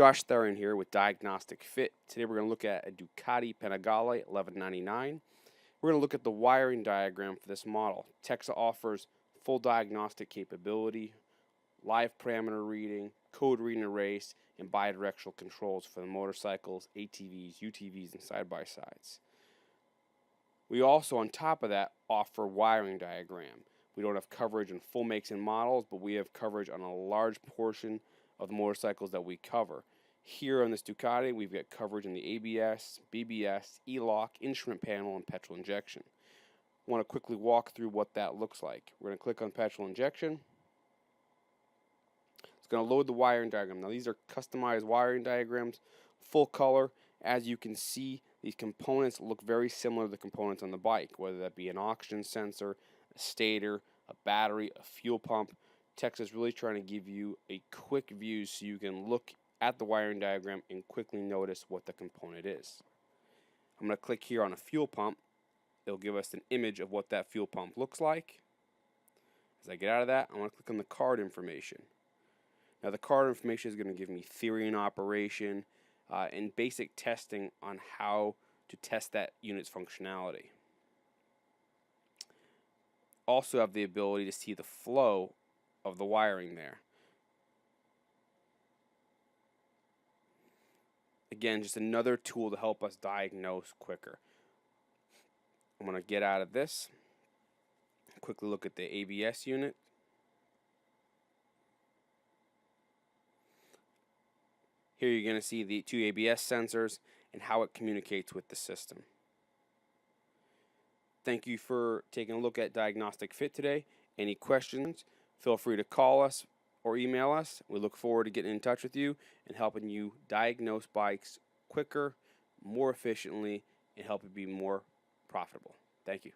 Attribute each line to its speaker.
Speaker 1: Josh Theron here with DiagnosticFit. Today we're going to look at a Ducati Panigale 1199. We're going to look at the wiring diagram for this model. Texa offers full diagnostic capability, live parameter reading, code read and erase, and bidirectional controls for the motorcycles, ATVs, UTVs, and side-by-sides. We also, on top of that, offer wiring diagram. We don't have coverage on full makes and models, but we have coverage on a large portion of the motorcycles that we cover. Here on this Ducati, we've got coverage in the ABS, BBS, E-lock, instrument panel, and petrol injection. I want to quickly walk through what that looks like. We're going to click on petrol injection. It's going to load the wiring diagram. Now these are customized wiring diagrams, full color. As you can see, these components look very similar to the components on the bike, whether that be an oxygen sensor, a stator, a battery, a fuel pump. Texa is really trying to give you a quick view so you can look at the wiring diagram and quickly notice what the component is. I'm going to click here on a fuel pump. It'll give us an image of what that fuel pump looks like. As I get out of that, I want to click on the card information. Now the card information is going to give me theory and operation and basic testing on how to test that unit's functionality. Also have the ability to see the flow of the wiring there. Again, just another tool to help us diagnose quicker. I'm going to get out of this, quickly look at the ABS unit. Here you're going to see the two ABS sensors and how it communicates with the system. Thank you for taking a look at DiagnosticFit today. Any questions, feel free to call us or email us. We look forward to getting in touch with you and helping you diagnose bikes quicker, more efficiently, and help it be more profitable. Thank you.